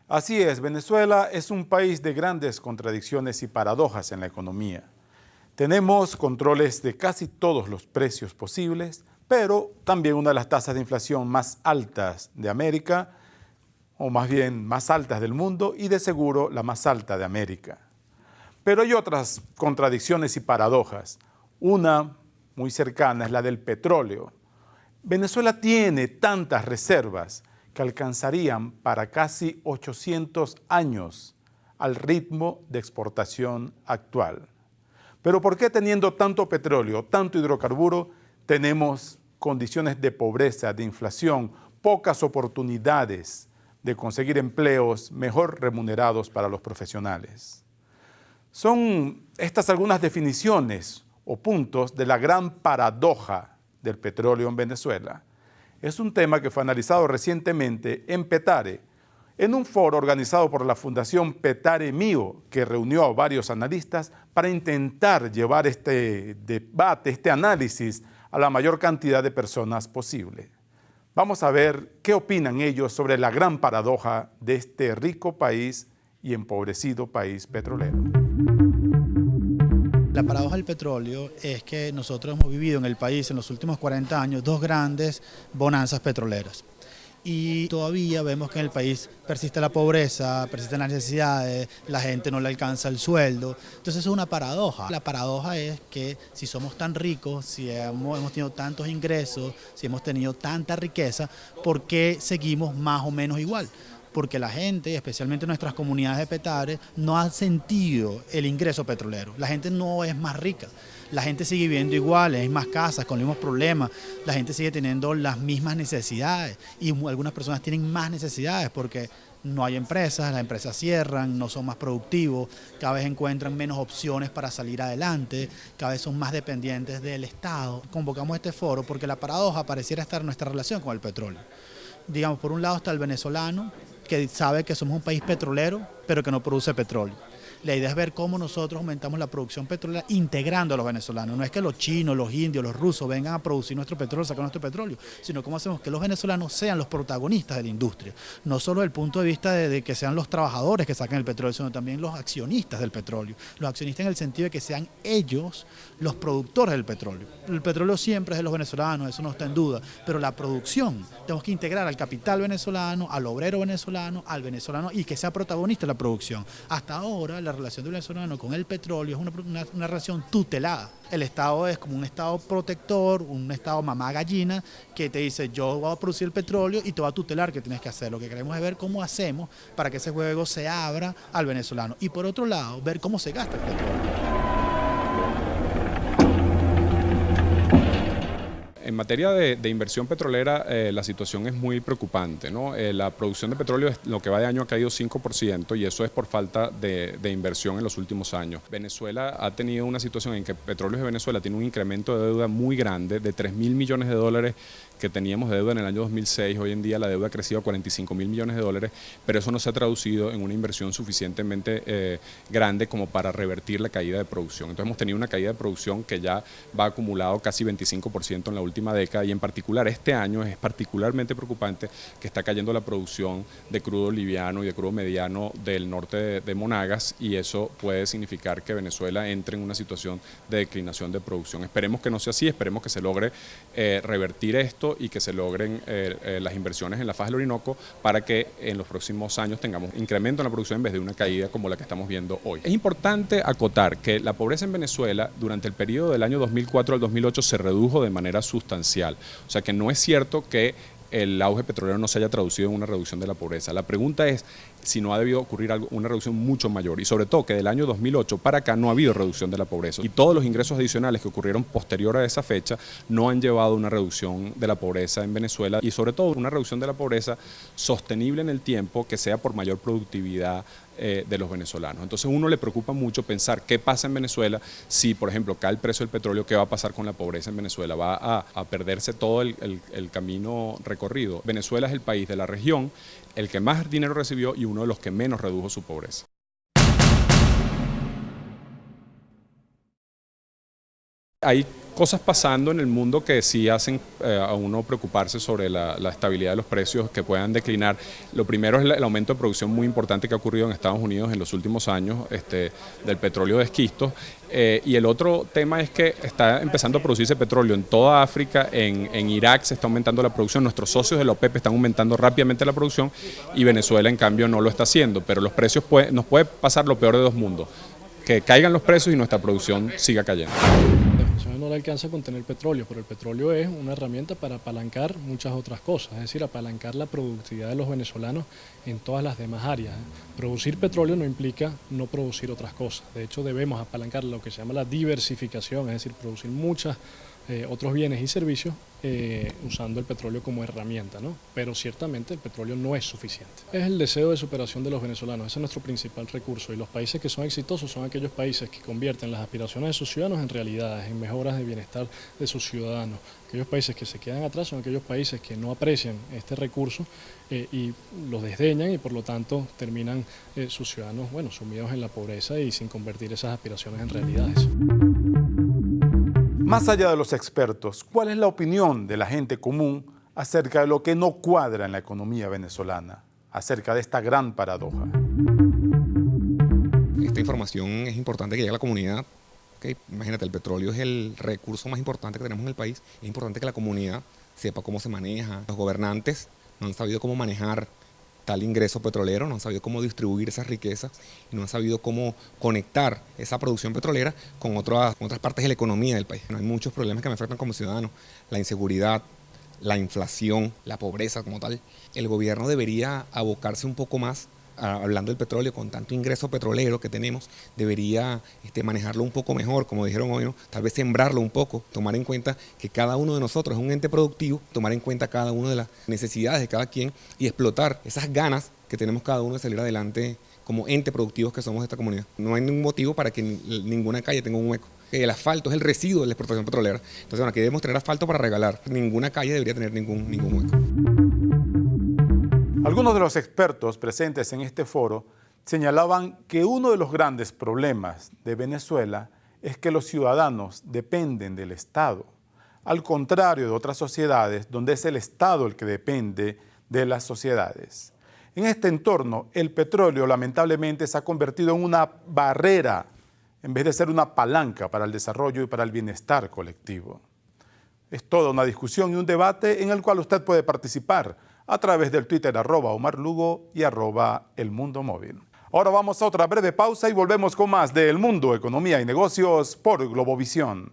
Así es, Venezuela es un país de grandes contradicciones y paradojas en la economía. Tenemos controles de casi todos los precios posibles, pero también una de las tasas de inflación más altas de América, o más bien más altas del mundo, y de seguro la más alta de América. Pero hay otras contradicciones y paradojas. Una muy cercana es la del petróleo. Venezuela tiene tantas reservas que alcanzarían para casi 800 años al ritmo de exportación actual. Pero ¿por qué teniendo tanto petróleo, tanto hidrocarburo, tenemos condiciones de pobreza, de inflación, pocas oportunidades de conseguir empleos mejor remunerados para los profesionales? Son estas algunas definiciones o puntos de la gran paradoja del petróleo en Venezuela. Es un tema que fue analizado recientemente en Petare, en un foro organizado por la Fundación Petare Mío, que reunió a varios analistas para intentar llevar este debate, este análisis, a la mayor cantidad de personas posible. Vamos a ver qué opinan ellos sobre la gran paradoja de este rico país y empobrecido país petrolero. La paradoja del petróleo es que nosotros hemos vivido en el país en los últimos 40 años dos grandes bonanzas petroleras. Y todavía vemos que en el país persiste la pobreza, persisten las necesidades, la gente no le alcanza el sueldo. Entonces es una paradoja. La paradoja es que si somos tan ricos, si hemos tenido tantos ingresos, si hemos tenido tanta riqueza, ¿por qué seguimos más o menos igual? Porque la gente, especialmente nuestras comunidades de Petare, no han sentido el ingreso petrolero. La gente no es más rica. La gente sigue viviendo igual, hay más casas, con los mismos problemas. La gente sigue teniendo las mismas necesidades y algunas personas tienen más necesidades porque no hay empresas, las empresas cierran, no son más productivos, cada vez encuentran menos opciones para salir adelante, cada vez son más dependientes del Estado. Convocamos este foro porque la paradoja pareciera estar en nuestra relación con el petróleo. Digamos, por un lado está el venezolano, que sabe que somos un país petrolero, pero que no produce petróleo. La idea es ver cómo nosotros aumentamos la producción petrolera integrando a los venezolanos. No es que los chinos, los indios, los rusos vengan a producir nuestro petróleo, sacar nuestro petróleo, sino cómo hacemos que los venezolanos sean los protagonistas de la industria. No solo desde el punto de vista de que sean los trabajadores que saquen el petróleo, sino también los accionistas del petróleo. Los accionistas en el sentido de que sean ellos los productores del petróleo. El petróleo siempre es de los venezolanos, eso no está en duda, pero la producción tenemos que integrar al capital venezolano, al obrero venezolano, al venezolano y que sea protagonista de la producción. Hasta ahora la relación del venezolano con el petróleo es una relación tutelada. El Estado es como un Estado protector, un Estado mamá gallina que te dice yo voy a producir el petróleo y te va a tutelar que tienes que hacer. Lo que queremos es ver cómo hacemos para que ese juego se abra al venezolano y por otro lado ver cómo se gasta el petróleo. En materia de inversión petrolera, la situación es muy preocupante, ¿no? La producción de petróleo lo que va de año ha caído 5% y eso es por falta de inversión en los últimos años. Venezuela ha tenido una situación en que Petróleos de Venezuela tiene un incremento de deuda muy grande, de 3.000 millones de dólares que teníamos de deuda en el año 2006. Hoy en día la deuda ha crecido a 45.000 millones de dólares, pero eso no se ha traducido en una inversión suficientemente grande como para revertir la caída de producción. Entonces hemos tenido una caída de producción que ya va acumulado casi 25% en la última década y en particular este año es particularmente preocupante que está cayendo la producción de crudo liviano y de crudo mediano del norte de Monagas y eso puede significar que Venezuela entre en una situación de declinación de producción. Esperemos que no sea así, esperemos que se logre revertir esto y que se logren las inversiones en la faja del Orinoco para que en los próximos años tengamos incremento en la producción en vez de una caída como la que estamos viendo hoy. Es importante acotar que la pobreza en Venezuela durante el periodo del año 2004 al 2008 se redujo de manera sustancial. O sea que no es cierto que el auge petrolero no se haya traducido en una reducción de la pobreza. La pregunta es si no ha debido ocurrir una reducción mucho mayor y sobre todo que del año 2008 para acá no ha habido reducción de la pobreza y todos los ingresos adicionales que ocurrieron posterior a esa fecha no han llevado a una reducción de la pobreza en Venezuela y sobre todo una reducción de la pobreza sostenible en el tiempo que sea por mayor productividad de los venezolanos. Entonces a uno le preocupa mucho pensar qué pasa en Venezuela si, por ejemplo, cae el precio del petróleo, qué va a pasar con la pobreza en Venezuela, va a perderse todo el camino recorrido. Venezuela es el país de la región, el que más dinero recibió y uno de los que menos redujo su pobreza. Hay cosas pasando en el mundo que sí hacen a uno preocuparse sobre la estabilidad de los precios que puedan declinar. Lo primero es el aumento de producción muy importante que ha ocurrido en Estados Unidos en los últimos años del petróleo de esquisto. Y el otro tema es que está empezando a producirse petróleo en toda África, en Irak se está aumentando la producción, nuestros socios de la OPEP están aumentando rápidamente la producción y Venezuela en cambio no lo está haciendo, pero los precios nos puede pasar lo peor de dos mundos, que caigan los precios y nuestra producción siga cayendo. Venezuela no le alcanza a contener petróleo, pero el petróleo es una herramienta para apalancar muchas otras cosas, es decir, apalancar la productividad de los venezolanos en todas las demás áreas. Producir petróleo no implica no producir otras cosas, de hecho debemos apalancar lo que se llama la diversificación, es decir, producir muchas otros bienes y servicios usando el petróleo como herramienta, ¿no? Pero ciertamente el petróleo no es suficiente. Es el deseo de superación de los venezolanos, ese es nuestro principal recurso y los países que son exitosos son aquellos países que convierten las aspiraciones de sus ciudadanos en realidades, en mejoras de bienestar de sus ciudadanos. Aquellos países que se quedan atrás son aquellos países que no aprecian este recurso y los desdeñan y por lo tanto terminan sus ciudadanos, bueno, sumidos en la pobreza y sin convertir esas aspiraciones en realidades. Más allá de los expertos, ¿cuál es la opinión de la gente común acerca de lo que no cuadra en la economía venezolana, acerca de esta gran paradoja? Esta información es importante que llegue a la comunidad. Okay, imagínate, el petróleo es el recurso más importante que tenemos en el país. Es importante que la comunidad sepa cómo se maneja. Los gobernantes no han sabido cómo manejar tal ingreso petrolero, no han sabido cómo distribuir esas riquezas y no han sabido cómo conectar esa producción petrolera con otras partes de la economía del país. Hay muchos problemas que me afectan como ciudadano, la inseguridad, la inflación, la pobreza como tal. El gobierno debería abocarse un poco más, hablando del petróleo, con tanto ingreso petrolero que tenemos, debería manejarlo un poco mejor, como dijeron hoy, ¿no? Tal vez sembrarlo un poco, tomar en cuenta que cada uno de nosotros es un ente productivo, tomar en cuenta cada una de las necesidades de cada quien y explotar esas ganas que tenemos cada uno de salir adelante como ente productivos que somos de esta comunidad. No hay ningún motivo para que ninguna calle tenga un hueco. El asfalto es el residuo de la explotación petrolera. Entonces, bueno, aquí debemos tener asfalto para regalar. Ninguna calle debería tener ningún hueco. Algunos de los expertos presentes en este foro señalaban que uno de los grandes problemas de Venezuela es que los ciudadanos dependen del Estado, al contrario de otras sociedades donde es el Estado el que depende de las sociedades. En este entorno, el petróleo lamentablemente se ha convertido en una barrera en vez de ser una palanca para el desarrollo y para el bienestar colectivo. Es toda una discusión y un debate en el cual usted puede participar a través del Twitter @OmarLugo y @ElMundoMóvil. Ahora vamos a otra breve pausa y volvemos con más de El Mundo, Economía y Negocios por Globovisión.